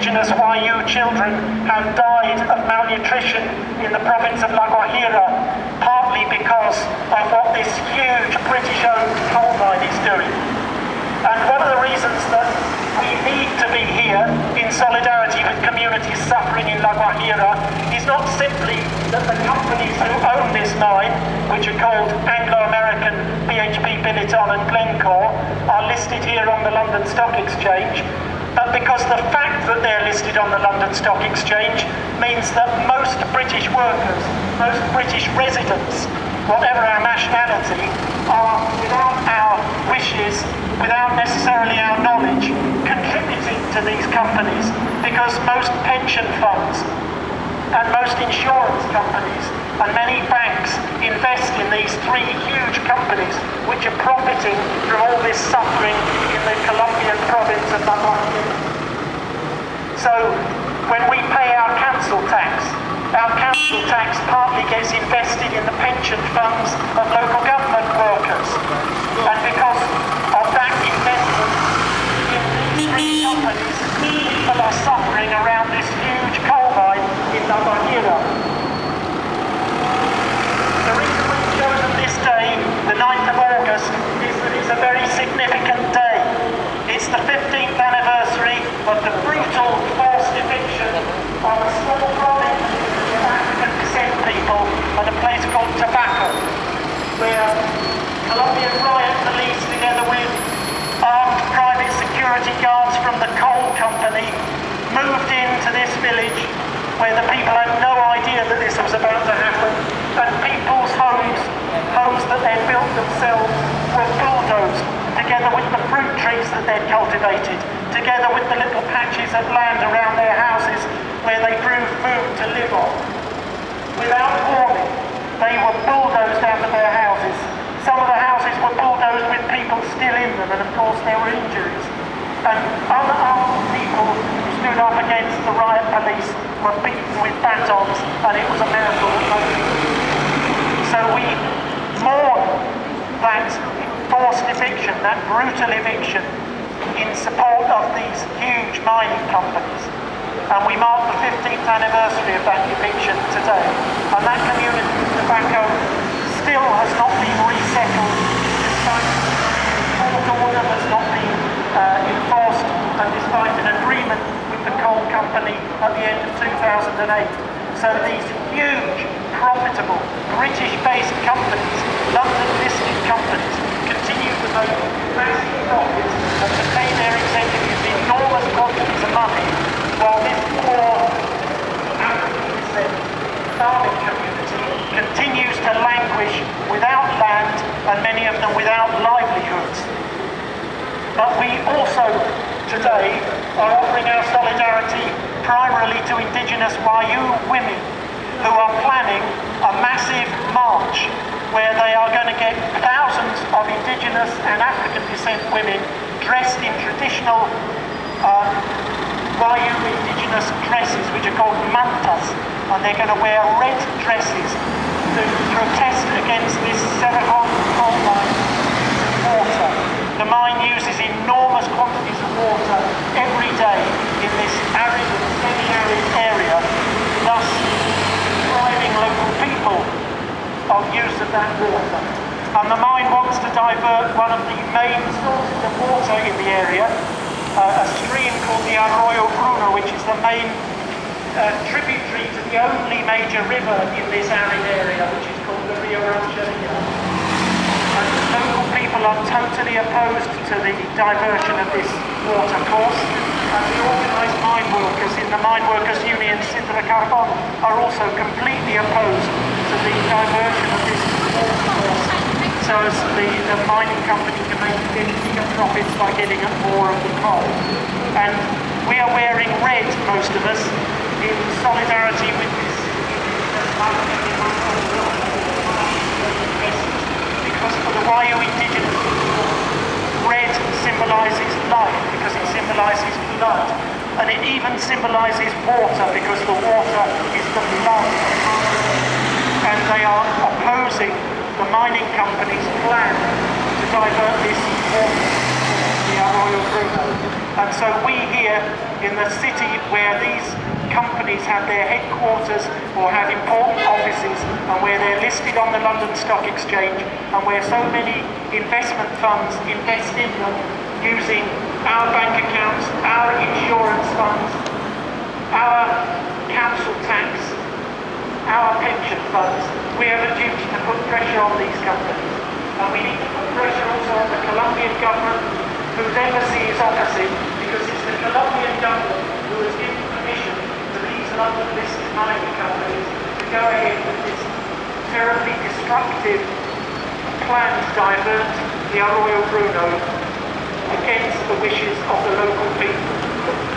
indigenous Wayuu children have died of malnutrition in the province of Guajira, partly because of what this huge British-owned coal mine is doing. And one of the reasons that we need to be here in solidarity with communities suffering in Guajira is not simply that the companies who own this mine, which are called Anglo-American, BHP Billiton and Glencore, are listed here on the London Stock Exchange, but because the fact that they're listed on the London Stock Exchange means that most British workers, most British residents, whatever our nationality, are, without our wishes, without necessarily our knowledge, contributing to these companies, because most pension funds and most insurance companies and many banks invest in these three huge companies which are profiting from all this suffering in the Colombian province of Guajira. So when we pay our council tax partly gets invested in the pension funds of local government workers. And because of that investment in these three companies, people are suffering around this huge coal mine in Guajira. The reason we've chosen this day, the 9th of August, is that it's a very significant day. It's the 15th anniversary of the brutal forced eviction of a small province of African descent people at a place called Tobacco, where Colombian riot police, together with armed private security guards from the coal company, moved into this village where the people had no idea that this was about to happen, and people's homes that they'd built themselves, were bulldozed, together with the fruit trees that they'd cultivated, together with the little patches of land around their houses where they grew food to live on. Without warning, they were bulldozed out of their houses. Some of the houses were bulldozed with people still in them, and of course there were injuries. And unarmed people who stood up against the riot police were beaten with batons, and it was a miracle that nobody. So we mourn that forced eviction, that brutal eviction, in support of these huge mining companies. And we mark the 15th anniversary of that eviction today. And that community of Tobacco still has not been resettled, despite the court order has not been enforced, and despite an agreement with the coal company at the end of 2008. So these huge, profitable, British-based companies, London-listed companies, continue to make massive profits and to pay their executives enormous quantities of money, while this poor African descent farming community continues to languish without land and many of them without livelihoods. But we also today are offering our solidarity primarily to indigenous Wayuu women who are planning a massive march where they are going to get thousands of indigenous and African descent women dressed in traditional Wayuu indigenous dresses, which are called mantas, and they're going to wear red dresses to protest against this Cerrejón coal mine water. The mine uses enormous quantities of water every day in this arid and semi-arid area, thus depriving local people of use of that water. And the mine wants to divert one of the main sources of water in the area, a stream called the Arroyo Bruno, which is the main tributary to the only major river in this arid area, which is called the Rio Grande. And local people are totally opposed to the diversion of this water course, and the organised mine workers in the mine workers union Cerrejón are also completely opposed to the diversion of this water course, so as the mining company can make bigger profits by getting at more of the coal. And we are wearing red, most of us, in solidarity with this. Because for the Wayuu indigenous people, red symbolises life, because it symbolises blood, and it even symbolises water, because the water is the blood. And they are opposing the mining company's plan to divert this water to the Arroyo Bruno. And so we here in the city where these companies have their headquarters or have important offices, and where they're listed on the London Stock Exchange, and where so many investment funds invest in them using our bank accounts, our insurance funds, our council tax, our pension funds. We have a duty to put pressure on these companies. And we need to put pressure also on the Colombian government, whose embassy is opposite, because it's the Colombian government who has given permission to these London-listed mining companies to go ahead with this terribly destructive plan to divert the Arroyo Bruno against the wishes of the local people.